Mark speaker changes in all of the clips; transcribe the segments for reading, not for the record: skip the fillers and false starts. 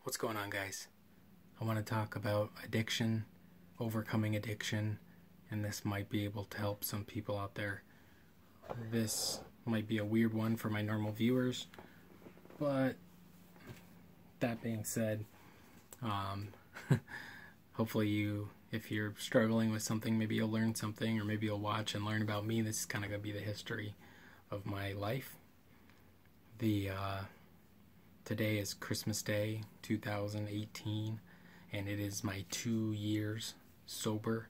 Speaker 1: What's going on, guys? I want to talk about addiction, overcoming addiction, and this might be able to help some people out there. This might be a weird one for my normal viewers, but that being said, hopefully if you're struggling with something, maybe you'll learn something, or maybe you'll watch and learn about me. This is kind of going to be the history of my life. Today is Christmas Day 2018, and it is my 2 years sober,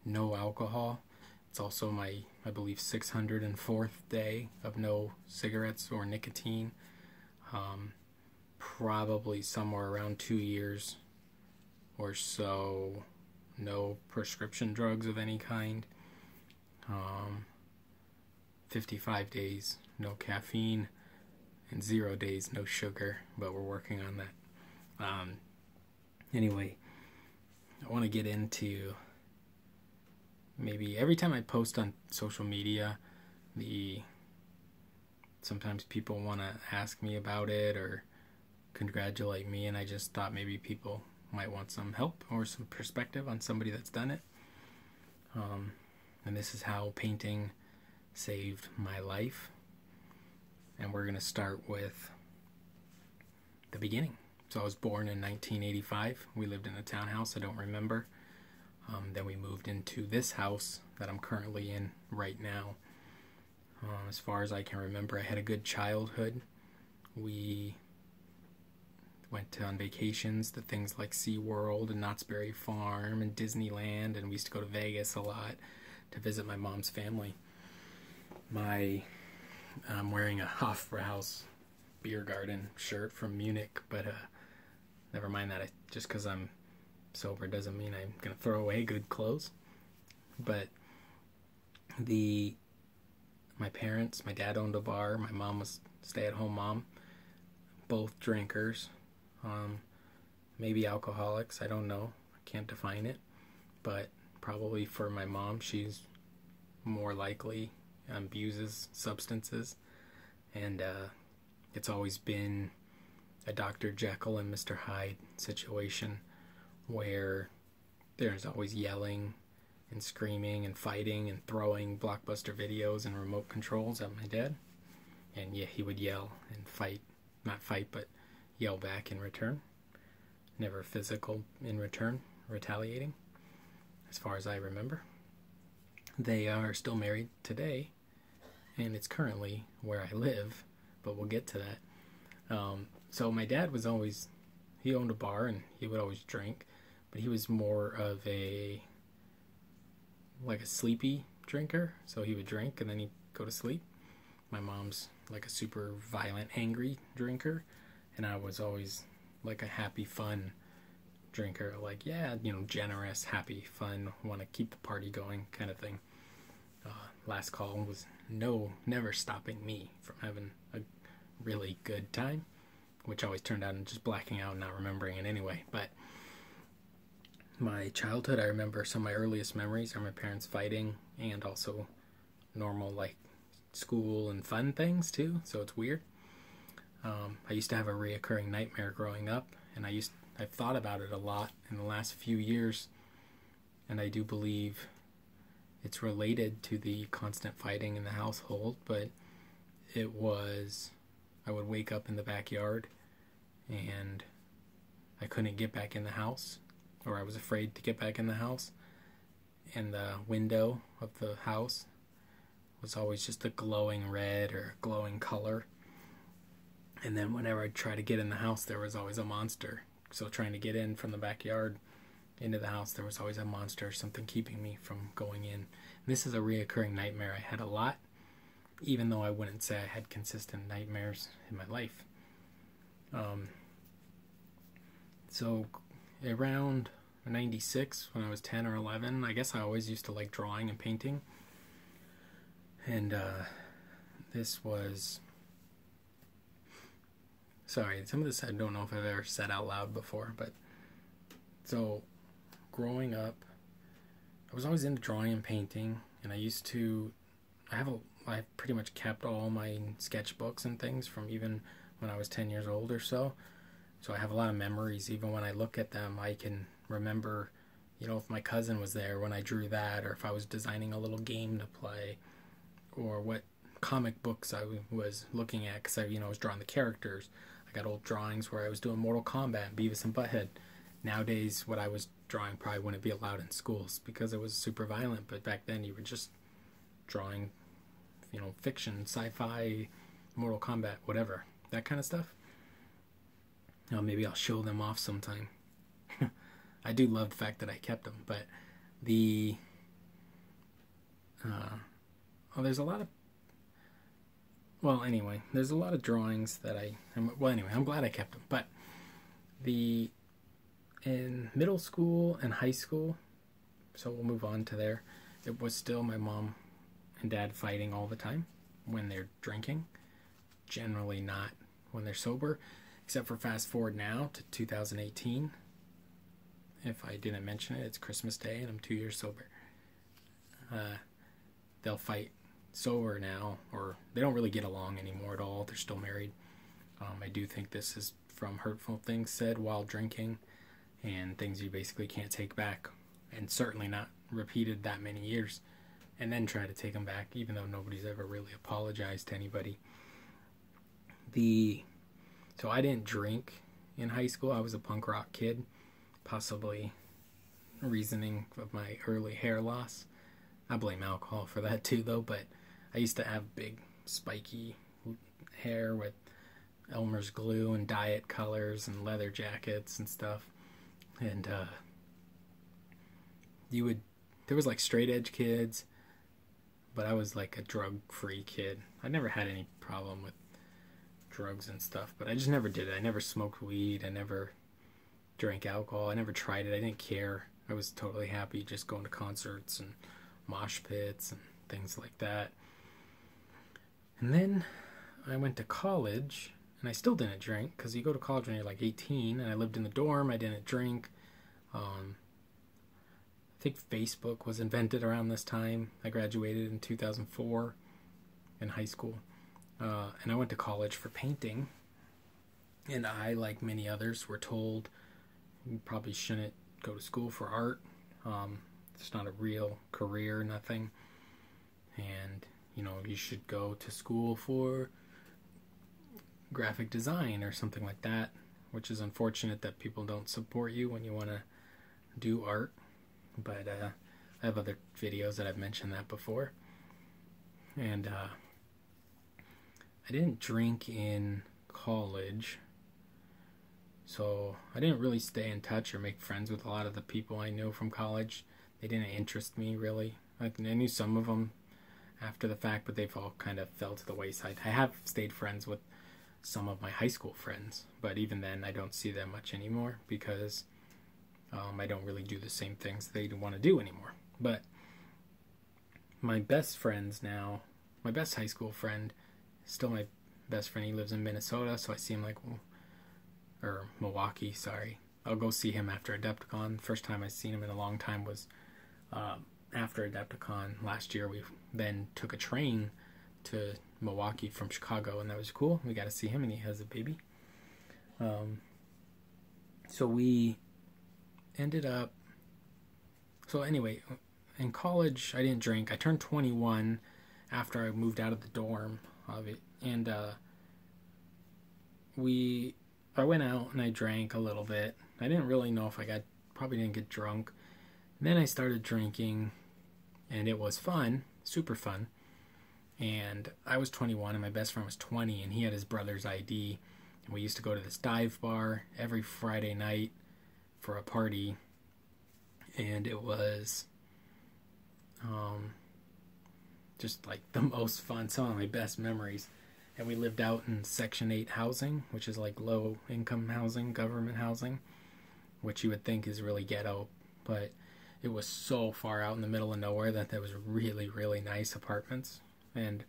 Speaker 1: no alcohol. It's also my, I believe, 604th day of no cigarettes or nicotine. Probably somewhere around 2 years or so, no prescription drugs of any kind. 55 days, no caffeine. And 0 days, no sugar, but we're working on that. Anyway, I want to get into, maybe every time I post on social media, sometimes people want to ask me about it or congratulate me, and I just thought maybe people might want some help or some perspective on somebody that's done it. And this is how painting saved my life. And we're going to start with the beginning. So I was born in 1985. We lived in a townhouse, I don't remember. Then we moved into this house that I'm currently in right now. As far as I can remember, I had a good childhood. We went on vacations to things like SeaWorld and Knott's Berry Farm and Disneyland, and we used to go to Vegas a lot to visit my mom's family. I'm wearing a Hofbrauhaus beer garden shirt from Munich, but never mind that. Just because I'm sober doesn't mean I'm going to throw away good clothes. But my parents, my dad owned a bar, my mom was a stay-at-home mom, both drinkers, maybe alcoholics, I don't know, I can't define it, but probably for my mom, she's more likely abuses substances, and it's always been a Dr. Jekyll and Mr. Hyde situation where there's always yelling and screaming and fighting and throwing Blockbuster videos and remote controls at my dad, and yeah, he would yell and not fight, but yell back in return, never physical in return, retaliating, as far as I remember. They are still married today, and it's currently where I live, but we'll get to that. So my dad was always, he owned a bar and he would always drink, but he was more of like a sleepy drinker, so he would drink and then he'd go to sleep. My mom's like a super violent, angry drinker, and I was always like a happy, fun drinker, like, yeah, generous, happy, fun, want to keep the party going kind of thing. Last call was never stopping me from having a really good time, which always turned out in just blacking out and not remembering it anyway. But my childhood, I remember some of my earliest memories are my parents fighting, and also normal like school and fun things too, so it's weird. I used to have a reoccurring nightmare growing up, and I've thought about it a lot in the last few years, and I do believe it's related to the constant fighting in the household, but I would wake up in the backyard and I couldn't get back in the house, or I was afraid to get back in the house, and the window of the house was always just a glowing red or glowing color, and then whenever I'd try to get in the house, there was always a monster. So trying to get in from the backyard into the house, there was always a monster or something keeping me from going in. And this is a reoccurring nightmare I had a lot, even though I wouldn't say I had consistent nightmares in my life. So around 96, when I was 10 or 11, I guess I always used to like drawing and painting. And this was... Sorry, some of this I don't know if I've ever said out loud before, but... So, growing up, I was always into drawing and painting, and I pretty much kept all my sketchbooks and things from even when I was 10 years old or so. So I have a lot of memories. Even when I look at them, I can remember, if my cousin was there when I drew that, or if I was designing a little game to play, or what comic books I was looking at, because I was drawing the characters. I got old drawings where I was doing Mortal Kombat, Beavis and Butthead. Nowadays, what I was drawing probably wouldn't be allowed in schools because it was super violent, but back then you were just drawing, fiction, sci-fi, Mortal Kombat, whatever, that kind of stuff. Now maybe I'll show them off sometime. I do love the fact that I kept them, but there's a lot of, there's a lot of drawings that I'm glad I kept them, but in middle school and high school, so we'll move on to there, it was still my mom and dad fighting all the time when they're drinking, generally not when they're sober, except for fast forward now to 2018. If I didn't mention it, it's Christmas Day and I'm 2 years sober. They'll fight sober now, or they don't really get along anymore at all. They're still married. I do think this is from hurtful things said while drinking and things you basically can't take back, and certainly not repeated that many years and then try to take them back, even though nobody's ever really apologized to anybody. So I didn't drink in high school. I was a punk rock kid, possibly reasoning of my early hair loss. I blame alcohol for that too, though, but I used to have big, spiky hair with Elmer's glue and diet colors and leather jackets and stuff. And there was like straight edge kids, but I was like a drug-free kid. I never had any problem with drugs and stuff, but I just never did it. I never smoked weed. I never drank alcohol. I never tried it. I didn't care. I was totally happy just going to concerts and mosh pits and things like that. And then I went to college, and I still didn't drink, because you go to college when you're like 18, and I lived in the dorm. I didn't drink. I think Facebook was invented around this time. I graduated in 2004 in high school. And I went to college for painting. And I, like many others, were told you probably shouldn't go to school for art. It's not a real career, nothing. And, you should go to school for graphic design or something like that, which is unfortunate that people don't support you when you want to do art. But I have other videos that I've mentioned that before. And I didn't drink in college, so I didn't really stay in touch or make friends with a lot of the people I knew from college. They didn't interest me, really. I knew some of them after the fact, but they've all kind of fell to the wayside. I have stayed friends with some of my high school friends, but even then I don't see them much anymore because I don't really do the same things they want to do anymore. But my best friends now, my best high school friend, still my best friend. He lives in Minnesota, so I see him or Milwaukee, sorry. I'll go see him after Adepticon. First time I seen him in a long time was after Adepticon last year. We then took a train to Milwaukee from Chicago, and that was cool. We got to see him, and he has a baby. So we ended up... So anyway, in college, I didn't drink. I turned 21 after I moved out of the dorm of it, and I went out and I drank a little bit. I didn't really know if probably didn't get drunk. And then I started drinking, and it was fun, super fun. And I was 21 and my best friend was 20, and he had his brother's ID. And we used to go to this dive bar every Friday night for a party. And it was just like the most fun, some of my best memories. And we lived out in Section 8 housing, which is like low income housing, government housing, which you would think is really ghetto, but it was so far out in the middle of nowhere that there was really, really nice apartments. And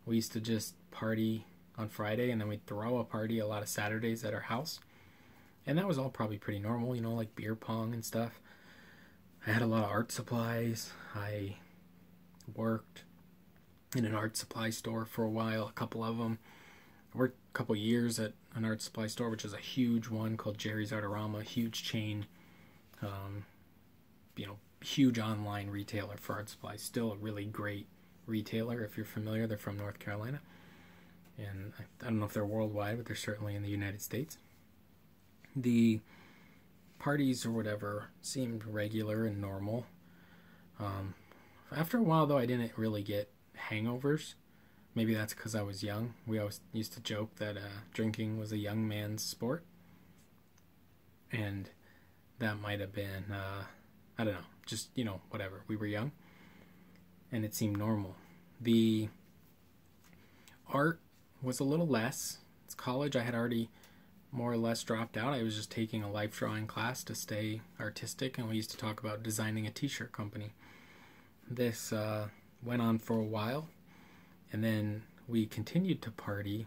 Speaker 1: we used to just party on Friday, and then we'd throw a party a lot of Saturdays at our house. And that was all probably pretty normal, like beer pong and stuff. I had a lot of art supplies. I worked in an art supply store for a while, a couple of them, worked a couple years at an art supply store, which is a huge one called Jerry's Artorama, huge chain, huge online retailer for art supplies. Still a really great retailer if you're familiar. They're from North Carolina. And I don't know if they're worldwide, but they're certainly in the United States. The parties or whatever seemed regular and normal. After a while, though, I didn't really get hangovers. Maybe that's because I was young. We always used to joke that drinking was a young man's sport. And that might have been, I don't know, just, whatever. We were young. And it seemed normal. The art was a little less. It's college. I had already more or less dropped out. I was just taking a life drawing class to stay artistic, and we used to talk about designing a t-shirt company. This went on for a while, and then we continued to party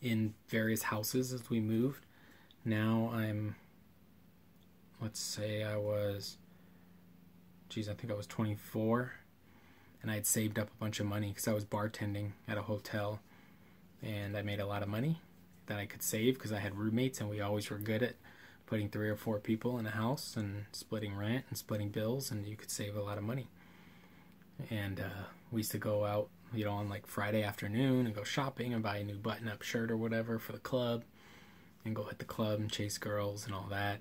Speaker 1: in various houses as we moved. Now let's say I think I was 24, and I had saved up a bunch of money because I was bartending at a hotel, and I made a lot of money that I could save because I had roommates, and we always were good at putting 3 or 4 people in a house and splitting rent and splitting bills, and you could save a lot of money. And we used to go out, on like Friday afternoon and go shopping and buy a new button-up shirt or whatever for the club, and go hit the club and chase girls and all that.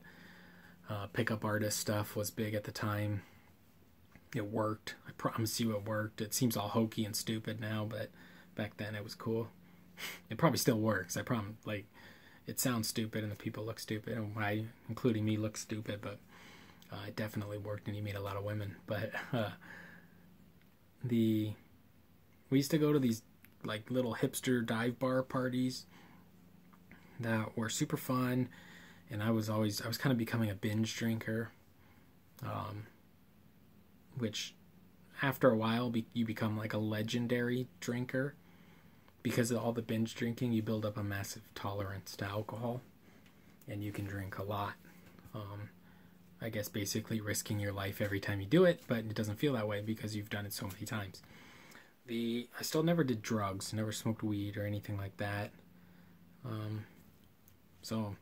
Speaker 1: Pickup artist stuff was big at the time. It worked. I promise you it worked. It seems all hokey and stupid now, but back then it was cool. It probably still works. I promise. It sounds stupid and the people look stupid, and I, including me, look stupid, but it definitely worked, and you meet a lot of women. But we used to go to these little hipster dive bar parties that were super fun, and I was kind of becoming a binge drinker, which after a while you become like a legendary drinker. Because of all the binge drinking, you build up a massive tolerance to alcohol, and you can drink a lot. I guess basically risking your life every time you do it, but it doesn't feel that way because you've done it so many times. I still never did drugs, never smoked weed or anything like that. So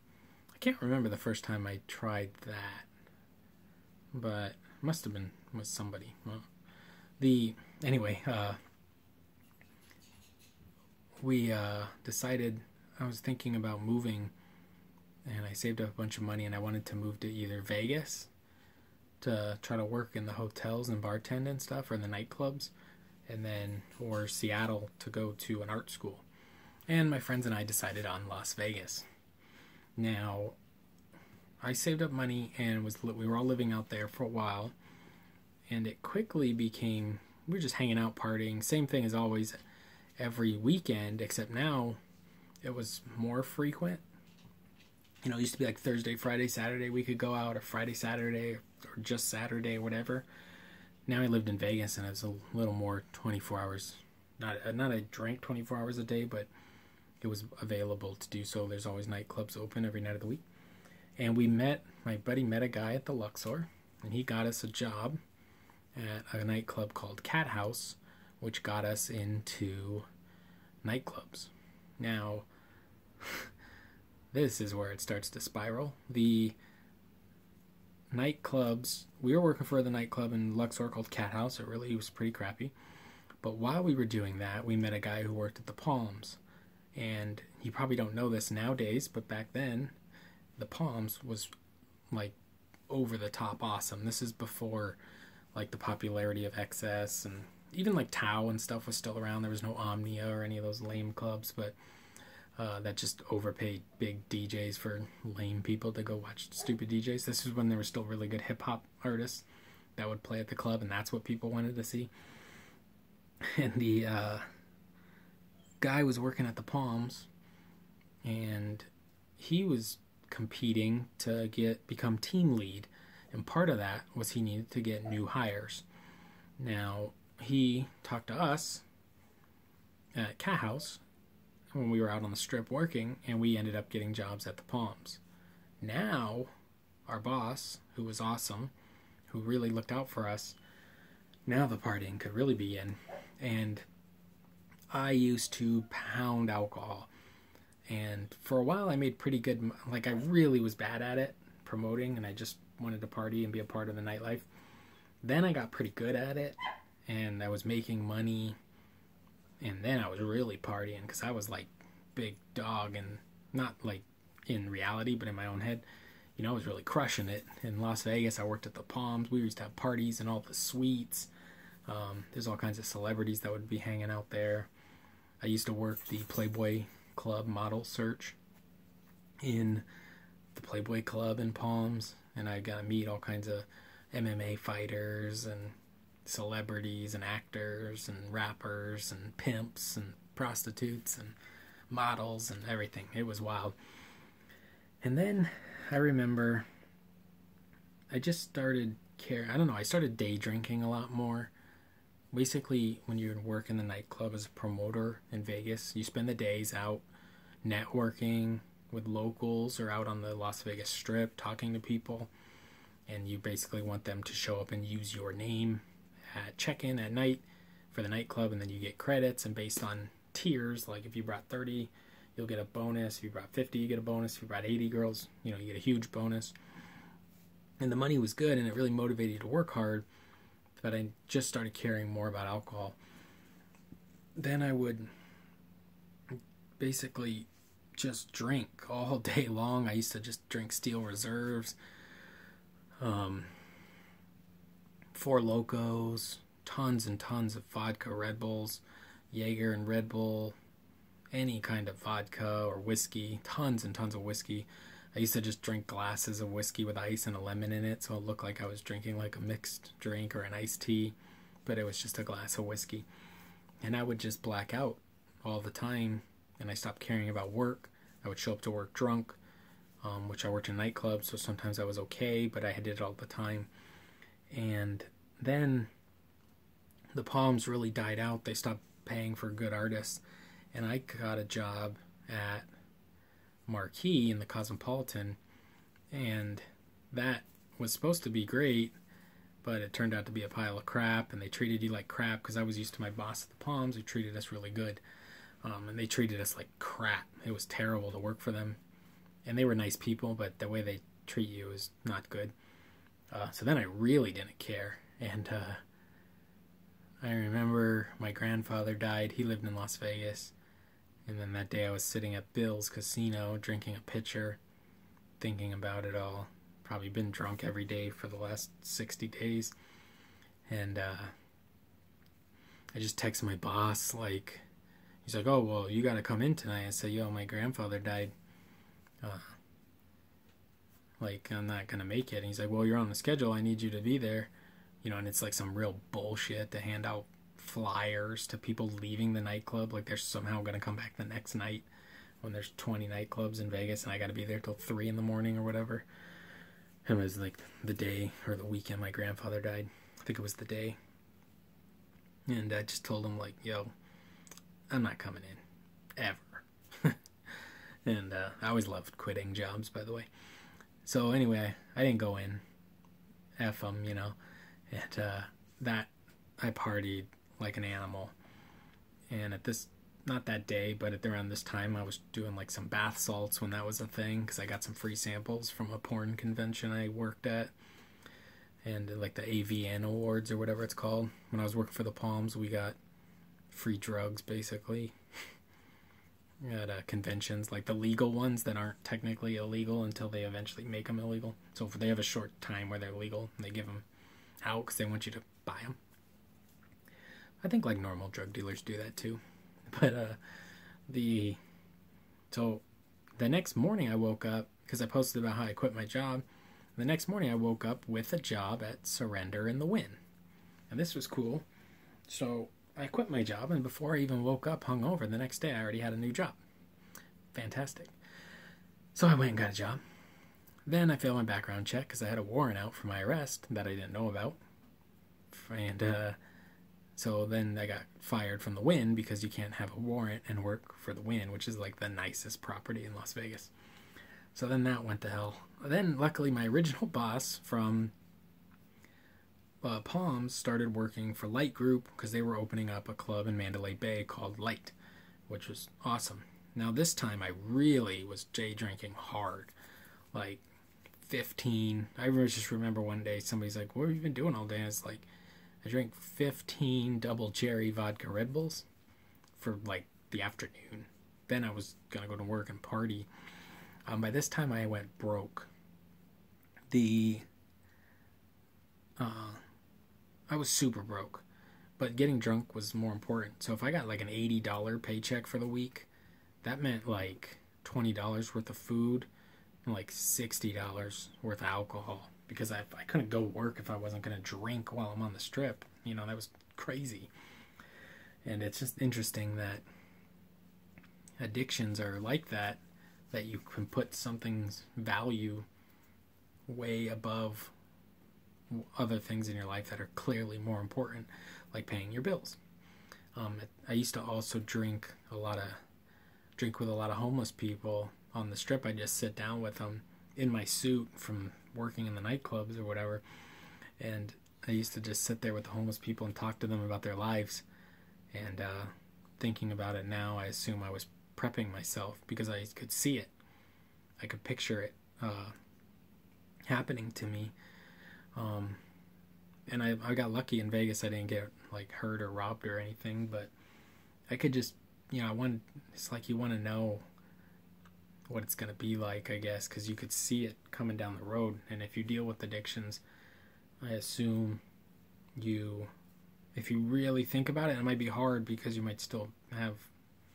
Speaker 1: I can't remember the first time I tried that, but it must have been with somebody. Well, anyway, we decided, I was thinking about moving, and I saved up a bunch of money, and I wanted to move to either Vegas to try to work in the hotels and bartend and stuff, or the nightclubs, or Seattle to go to an art school. And my friends and I decided on Las Vegas. Now, I saved up money, and we were all living out there for a while, and it quickly became, we were just hanging out, partying, same thing as always, every weekend, except now it was more frequent. It used to be like Thursday, Friday, Saturday we could go out, or Friday, Saturday, or just Saturday or whatever. Now I lived in Vegas, and it was a little more 24 hours. Not I drank 24 hours a day, but it was available to do so. There's always nightclubs open every night of the week. And my buddy met a guy at the Luxor, and he got us a job at a nightclub called Cat House, which got us into nightclubs. Now, this is where it starts to spiral. The nightclubs, we were working for the nightclub in Luxor called Cat House. It was pretty crappy. But while we were doing that, we met a guy who worked at the Palms. And you probably don't know this nowadays, but back then, the Palms was over the top awesome. This is before the popularity of XS, and even Tao and stuff was still around. There was no Omnia or any of those lame clubs, but that just overpaid big DJs for lame people to go watch stupid DJs. This is when there were still really good hip-hop artists that would play at the club, and that's what people wanted to see. And the guy was working at the Palms, and he was competing to become team lead, and part of that was he needed to get new hires. Now, he talked to us at Cat House when we were out on the strip working, and we ended up getting jobs at the Palms. Now, our boss, who was awesome, who really looked out for us, now the partying could really begin. And I used to pound alcohol. And for a while I made pretty good, like I really was bad at it, promoting, and I just wanted to party and be a part of the nightlife. Then I got pretty good at it, and I was making money, and then I was really partying because I was like big dog, and not like in reality, but in my own head. You know, I was really crushing it. In Las Vegas, I worked at the Palms. We used to have parties in all the suites. There's all kinds of celebrities that would be hanging out there. I used to work the Playboy Club model search in the Playboy Club in Palms, and I got to meet all kinds of MMA fighters and celebrities and actors and rappers and pimps and prostitutes and models and everything. It was wild. And then I remember I just started I started day drinking a lot more. Basically, when you work in the nightclub as a promoter in Vegas, you spend the days out networking with locals or out on the Las Vegas Strip talking to people, and you basically want them to show up and use your name at check-in at night for the nightclub, and then you get credits, and based on tiers, like if you brought 30, you'll get a bonus. If you brought 50, you get a bonus. If you brought 80 girls, you get a huge bonus. And the money was good, and it really motivated you to work hard. But I just started caring more about alcohol. Then I would basically just drink all day long. I used to just drink Steel Reserves, Four Locos, tons and tons of vodka, Red Bulls, Jaeger and Red Bull, any kind of vodka or whiskey, tons and tons of whiskey. I used to just drink glasses of whiskey with ice and a lemon in it, so it looked like I was drinking like a mixed drink or an iced tea, but it was just a glass of whiskey. And I would just black out all the time, and I stopped caring about work. I would show up to work drunk, which I worked in nightclubs, so sometimes I was okay, but I did it all the time. And then the Palms really died out. They stopped paying for good artists, and I got a job at Marquee in the Cosmopolitan, and that was supposed to be great, but it turned out to be a pile of crap, and they treated you like crap, because I was used to my boss at the Palms who treated us really good, and they treated us like crap. It was terrible to work for them, and they were nice people, but the way they treat you is not good. So then I really didn't care, and I remember my grandfather died. He lived in Las Vegas. And then that day I was sitting at Bill's Casino drinking a pitcher, thinking about it all. Probably been drunk every day for the last 60 days. And I just texted my boss, like, he's like, oh, well, you got to come in tonight. I said, yo, my grandfather died. Like, I'm not going to make it. And he's like, well, you're on the schedule. I need you to be there. And it's like some real bullshit to hand out flyers to people leaving the nightclub, like they're somehow going to come back the next night when there's 20 nightclubs in Vegas and I got to be there till 3 in the morning or whatever. And it was like the day or the weekend my grandfather died. I think it was the day. And I just told him, like, yo, I'm not coming in ever. And I always loved quitting jobs, by the way. So anyway, I didn't go in. F them, and that I partied like an animal. And at this, not that day, but at around this time, I was doing like some bath salts when that was a thing, because I got some free samples from a porn convention I worked at, and like the AVN Awards or whatever it's called. When I was working for the Palms, we got free drugs basically at conventions, like the legal ones that aren't technically illegal until they eventually make them illegal. So if they have a short time where they're legal, they give them out because they want you to buy them. I think like normal drug dealers do that too. But so the next morning I woke up, because I posted about how I quit my job. The next morning I woke up with a job at Surrender in the Wynn. And this was cool. So I quit my job, and before I even woke up hungover the next day, I already had a new job. Fantastic. So I went and got a job. Then I failed my background check because I had a warrant out for my arrest that I didn't know about. And so then I got fired from the Wynn because you can't have a warrant and work for the Wynn, which is like the nicest property in Las Vegas. So then that went to hell. Then luckily my original boss from Palms started working for Light Group because they were opening up a club in Mandalay Bay called Light, which was awesome. Now this time I really was day drinking hard, like 15. I just remember one day somebody's like, "What have you been doing all day?" And it's like, I drank 15 double cherry vodka Red Bulls for like the afternoon. Then I was gonna go to work and party. By this time I went broke. I was super broke, but getting drunk was more important. So if I got like an $80 paycheck for the week, that meant like $20 worth of food and like $60 worth of alcohol, because I couldn't go work if I wasn't going to drink while I'm on the strip. You know, that was crazy. And it's just interesting that addictions are like that you can put something's value way above other things in your life that are clearly more important, like paying your bills. I used to also drink with a lot of homeless people on the strip. I just sit down with them in my suit from working in the nightclubs or whatever, and I used to just sit there with the homeless people and talk to them about their lives. And thinking about it now, I assume I was prepping myself because I could see it. I could picture it happening to me. And I got lucky in Vegas. I didn't get like hurt or robbed or anything, but I could just, it's like you want to know what it's going to be like, I guess, because you could see it coming down the road. And if you deal with addictions, I assume if you really think about it, it might be hard because you might still have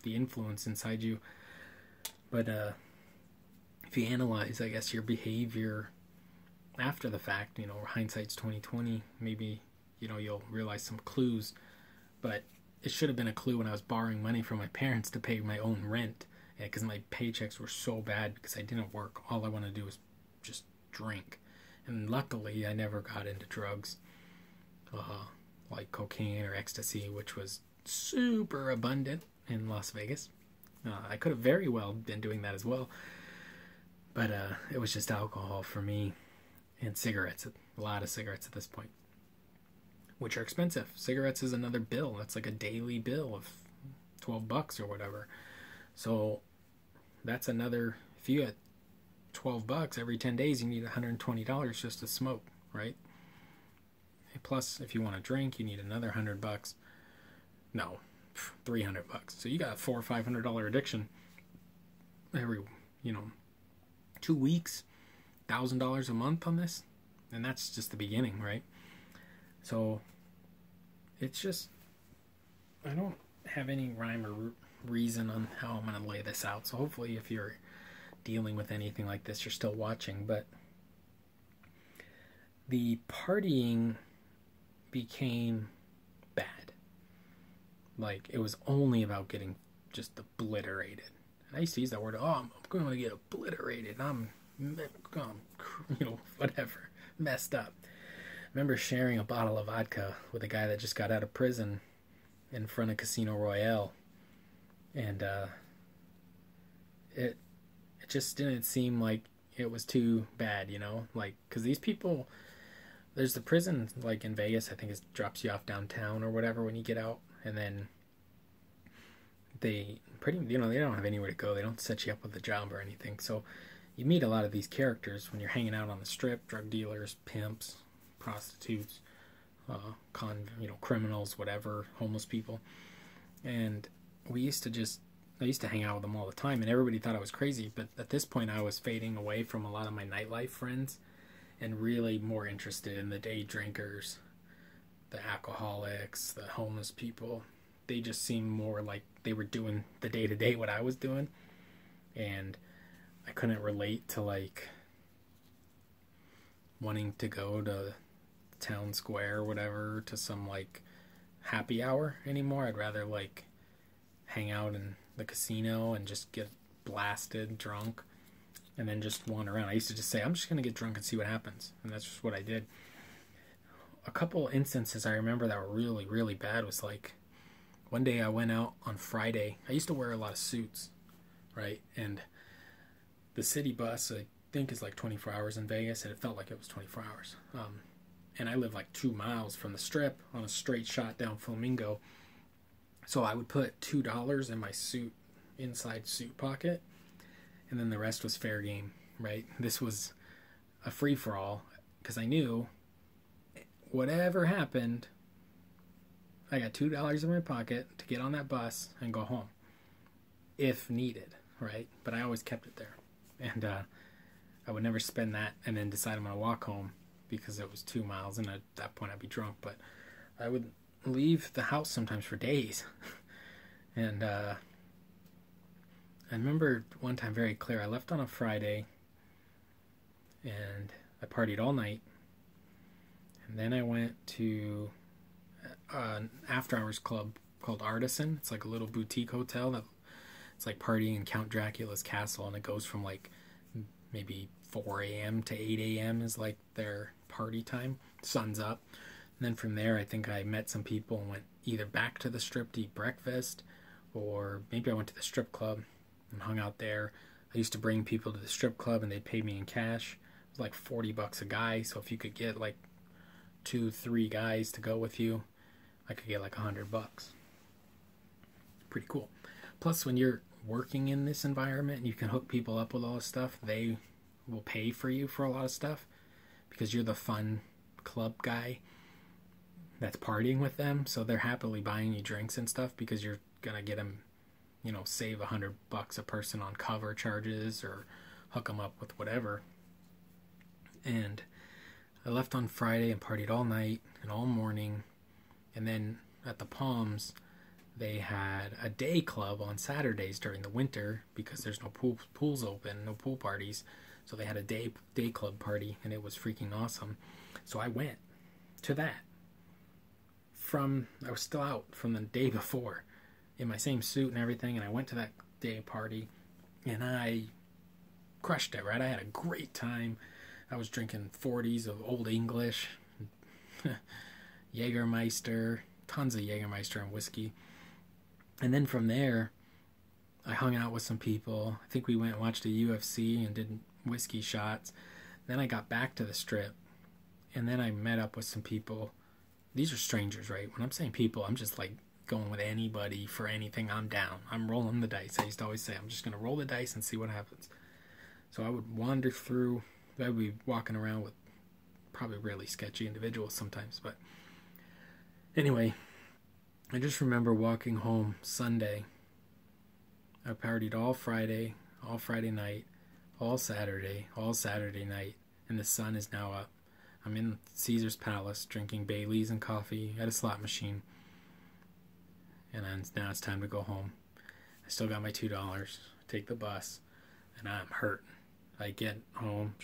Speaker 1: the influence inside you. But if you analyze, I guess, your behavior after the fact, hindsight's 20/20, maybe, you'll realize some clues. But it should have been a clue when I was borrowing money from my parents to pay my own rent, because my paychecks were so bad because I didn't work. All I wanted to do was just drink. And luckily, I never got into drugs, like cocaine or ecstasy, which was super abundant in Las Vegas. I could have very well been doing that as well. But it was just alcohol for me, and cigarettes, a lot of cigarettes at this point, which are expensive. Cigarettes is another bill. That's like a daily bill of $12 or whatever. So that's another, if you get $12 every 10 days, you need $120 just to smoke, right? Plus, if you want to drink, you need another $100. No, $300. So you got a $400 or $500 addiction every, 2 weeks, $1,000 a month on this, and that's just the beginning, right? So it's just, I don't have any rhyme or reason on how I'm going to lay this out. So hopefully, if you're dealing with anything like this, you're still watching. But the partying became bad. Like, it was only about getting just obliterated. And I used to use that word, I'm going to get obliterated. I'm whatever, messed up. I remember sharing a bottle of vodka with a guy that just got out of prison in front of Casino Royale. And it just didn't seem like it was too bad, like, because these people, there's the prison, like in Vegas, I think it drops you off downtown or whatever when you get out, and then they they don't have anywhere to go. They don't set you up with a job or anything. So you meet a lot of these characters when you're hanging out on the strip: drug dealers, pimps, prostitutes, criminals, whatever, homeless people. And I used to hang out with them all the time, and everybody thought I was crazy. But at this point, I was fading away from a lot of my nightlife friends and really more interested in the day drinkers, the alcoholics, the homeless people. They just seemed more like they were doing the day-to-day what I was doing, and I couldn't relate to like wanting to go to town square or whatever to some like happy hour anymore. I'd rather like hang out in the casino and just get blasted drunk and then just wander around. I used to just say, I'm just going to get drunk and see what happens, and that's just what I did. A couple instances I remember that were really, really bad was like, one day I went out on Friday. I used to wear a lot of suits, right? And the city bus, I think, is like 24 hours in Vegas, and it felt like it was 24 hours. and I live like 2 miles from the Strip on a straight shot down Flamingo. So I would put $2 in my inside suit pocket, and then the rest was fair game, right? This was a free-for-all, because I knew whatever happened, I got $2 in my pocket to get on that bus and go home, if needed, right? But I always kept it there, and I would never spend that and then decide I'm going to walk home, because it was 2 miles, and at that point I'd be drunk. But I would leave the house sometimes for days. And I remember one time very clear. I left on a Friday, and I partied all night. And then I went to an after-hours club called Artisan. It's like a little boutique hotel that it's like partying in Count Dracula's castle, and it goes from like maybe 4 a.m. to 8 a.m. is like their party time. Sun's up. And then from there, I think I met some people and went either back to the Strip to eat breakfast, or maybe I went to the strip club and hung out there. I used to bring people to the strip club, and they'd pay me in cash. It was like $40 a guy, so if you could get like 2-3 guys to go with you, I could get like $100. Pretty cool. Plus, when you're working in this environment and you can hook people up with all this stuff, they will pay for you for a lot of stuff, because you're the fun club guy that's partying with them, so they're happily buying you drinks and stuff, because you're gonna get them, save $100 a person on cover charges, or hook them up with whatever. And I left on Friday and partied all night and all morning, and then at the Palms they had a day club on Saturdays during the winter, because there's no pools open, no pool parties. So they had a day club party, and it was freaking awesome. So I went to that. I was still out from the day before in my same suit and everything, and I went to that day party, and I crushed it, right? I had a great time. I was drinking 40s of Old English, Jägermeister, tons of Jägermeister and whiskey. And then from there, I hung out with some people. I think we went and watched a UFC and did whiskey shots. Then I got back to the Strip, and then I met up with some people. These are strangers, right? When I'm saying people, I'm just like going with anybody for anything. I'm down. I'm rolling the dice. I used to always say, I'm just going to roll the dice and see what happens. So I would wander through. I would be walking around with probably really sketchy individuals sometimes. But anyway, I just remember walking home Sunday. I partied all Friday night, all Saturday night, and the sun is now up. I'm in Caesar's Palace drinking Baileys and coffee at a slot machine, and now it's time to go home. I still got my $2, take the bus, and I'm hurt. I get home,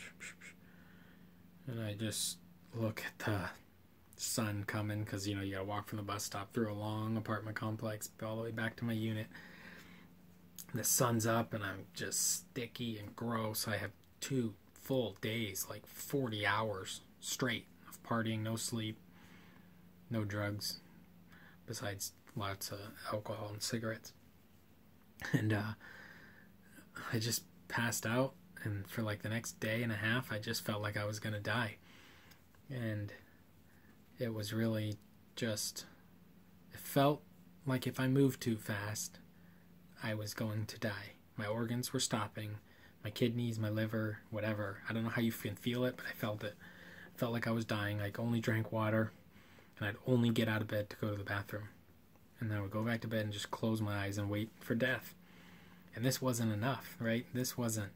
Speaker 1: and I just look at the sun coming, because you gotta walk from the bus stop through a long apartment complex all the way back to my unit. The sun's up, and I'm just sticky and gross. I have 2 full days, like 40 hours straight of partying, no sleep, no drugs, besides lots of alcohol and cigarettes. And I just passed out, and for like the next day and a half, I just felt like I was gonna die. And it was really just, it felt like if I moved too fast, I was going to die. My organs were stopping, my kidneys, my liver, whatever. I don't know how you can feel it, but I felt it. I felt like I was dying. I only drank water, and I'd only get out of bed to go to the bathroom. And then I would go back to bed and just close my eyes and wait for death. And this wasn't enough, right? This wasn't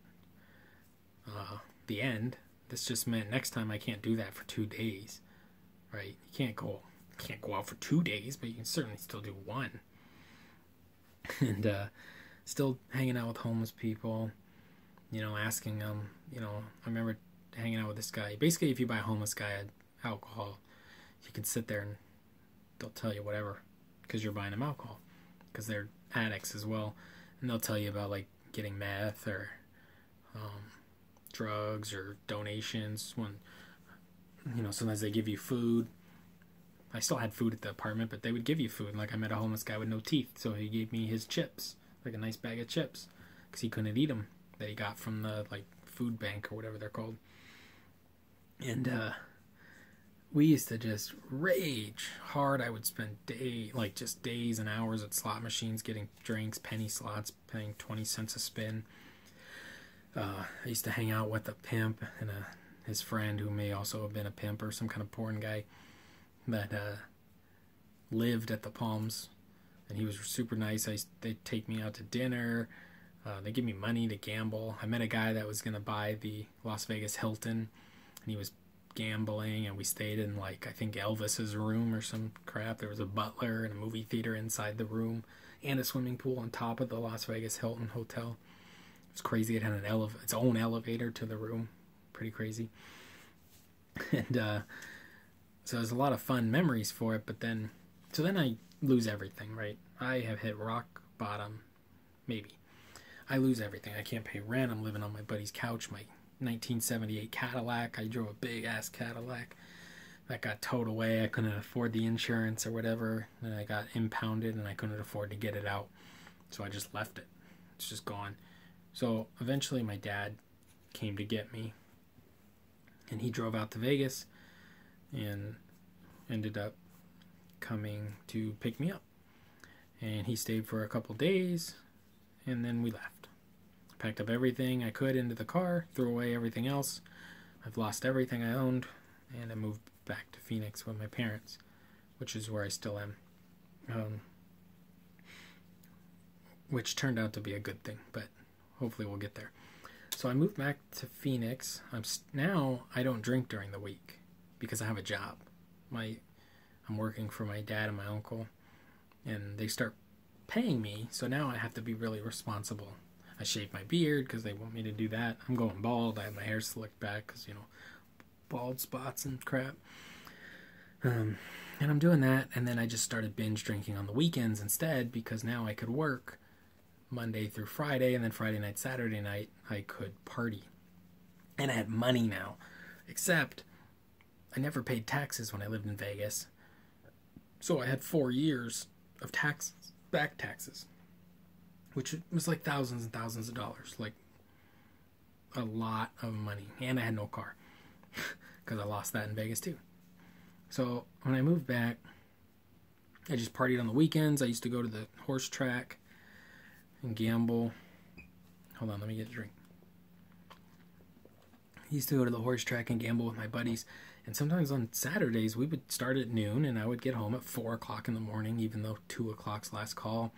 Speaker 1: the end. This just meant next time I can't do that for 2 days, right? You can't go out for 2 days, but you can certainly still do 1. And still hanging out with homeless people, asking them, I remember hanging out with this guy. Basically, if you buy a homeless guy alcohol, you can sit there and they'll tell you whatever, because you're buying them alcohol, because they're addicts as well. And they'll tell you about like getting meth or drugs or donations. When sometimes they give you food. I still had food at the apartment, but they would give you food. Like I met a homeless guy with no teeth, so he gave me his chips, like a nice bag of chips, because he couldn't eat them, that he got from the like food bank or whatever they're called. And we used to just rage hard. I would spend days and hours at slot machines getting drinks, penny slots, paying 20 cents a spin. I used to hang out with a pimp and his friend who may also have been a pimp or some kind of porn guy that lived at the Palms, and he was super nice. They'd take me out to dinner. They give me money to gamble. I met a guy that was going to buy the Las Vegas Hilton, and he was gambling, and we stayed in, like, I think Elvis's room or some crap. There was a butler and a movie theater inside the room and a swimming pool on top of the Las Vegas Hilton Hotel. It was crazy. It had its own elevator to the room. Pretty crazy. And so there's a lot of fun memories for it, but then I lose everything, right? I have hit rock bottom, maybe. I lose everything. I can't pay rent. I'm living on my buddy's couch. My 1978 Cadillac. I drove a big-ass Cadillac that got towed away. I couldn't afford the insurance or whatever, and I got impounded, and I couldn't afford to get it out, so I just left it. It's just gone. So eventually my dad came to get me, and he drove out to Vegas and ended up coming to pick me up. And he stayed for a couple days, and then we left. Packed up everything I could into the car, threw away everything else. I've lost everything I owned, and I moved back to Phoenix with my parents, which is where I still am. Which turned out to be a good thing, but hopefully we'll get there. So I moved back to Phoenix. Now I don't drink during the week because I have a job. I'm working for my dad and my uncle, and they start paying me, so now I have to be really responsible. I shave my beard because they want me to do that. I'm going bald. I have my hair slicked back because, bald spots and crap. And I'm doing that, and then I just started binge drinking on the weekends instead because now I could work Monday through Friday, and then Friday night, Saturday night, I could party. And I had money now, except I never paid taxes when I lived in Vegas. So I had 4 years of taxes, back taxes, which was like thousands and thousands of dollars, like a lot of money. And I had no car because I lost that in Vegas too. So when I moved back, I just partied on the weekends. I used to go to the horse track and gamble. Hold on, let me get a drink. I used to go to the horse track and gamble with my buddies. And sometimes on Saturdays, we would start at noon, and I would get home at 4 o'clock in the morning, even though 2 o'clock's last call.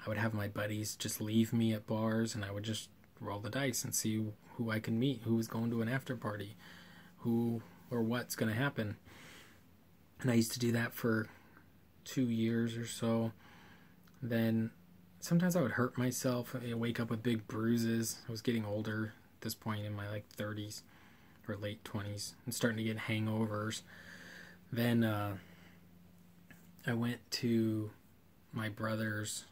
Speaker 1: I would have my buddies just leave me at bars, and I would just roll the dice and see who I can meet, who was going to an after party, who or what's going to happen. And I used to do that for 2 years or so. Then sometimes I would hurt myself. I'd wake up with big bruises. I was getting older at this point in my 30s or late 20s and starting to get hangovers. Then I went to my brother's